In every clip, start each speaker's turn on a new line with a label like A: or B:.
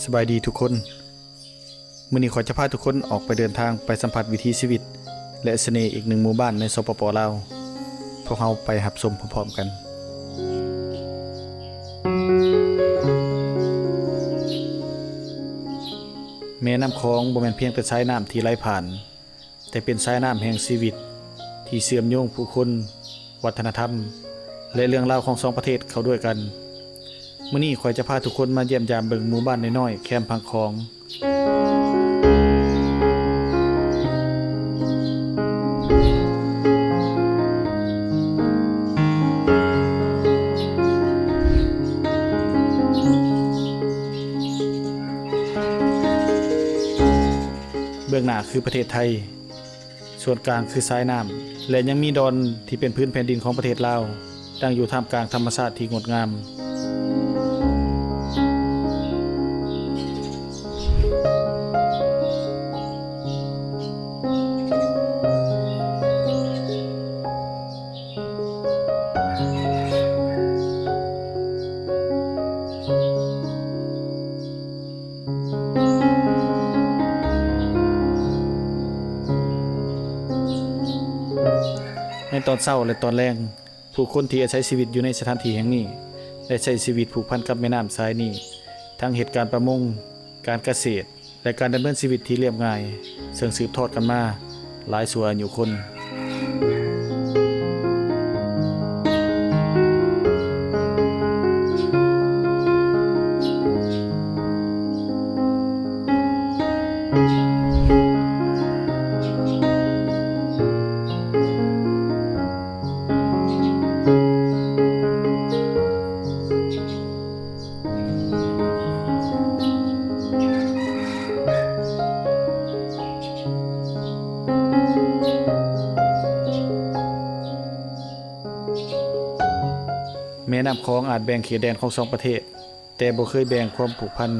A: สบายดีทุกคนมื้อนี้ขอจะพาทุกคนออกไปเดินทางไปสัมผัสวิถีชีวิตและเสน่ห์อีกหนึ่งหมู่บ้านในสปป.ลาวพวกเราไปรับชมพร้อมๆกันแม่น้ำคลองบ่แม่นเพียงแต่สายน้ำที่ไหลผ่านแต่เป็นสายน้ำแห่งชีวิตที่เชื่อมโยงผู้คนวัฒนธรรมและเรื่องราวของสองประเทศเข้าด้วยกันมื้อนี้ข้อยจะพาทุกคนมาเยี่ยมยามเบิ่งหมู่บ้านน้อยๆแคมป์พังคองเบื้องหน้าคือประเทศไทยส่วนกลางคือสายน้ำและยังมีดอนที่เป็นพื้นแผ่นดินของประเทศลาวตั้งอยู่ท่ามกลางธรรมชาติที่งดงามในตอนเช้าและตอนแลงผู้คนที่อาศัยชีวิตอยู่ในสถานที่แห่งนี้ได้ใช้ชีวิตผูกพันกับแม่น้ำสายนี้ทั้งเหตุการณ์ประมงการเกษตรและการดำเนินชีวิตที่เรียบง่ายซึ่งสืบทอดกันมาหลายชั่วอายุคนแม่น้ำคลองอาจแบ่งเขตแดนของสองประเทศแต่บ่เคยแบ่งความผูกพัน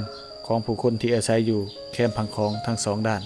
A: ของผู้คนที่อาศัยอยู่แคมป์พังคองทั้งสองด้าน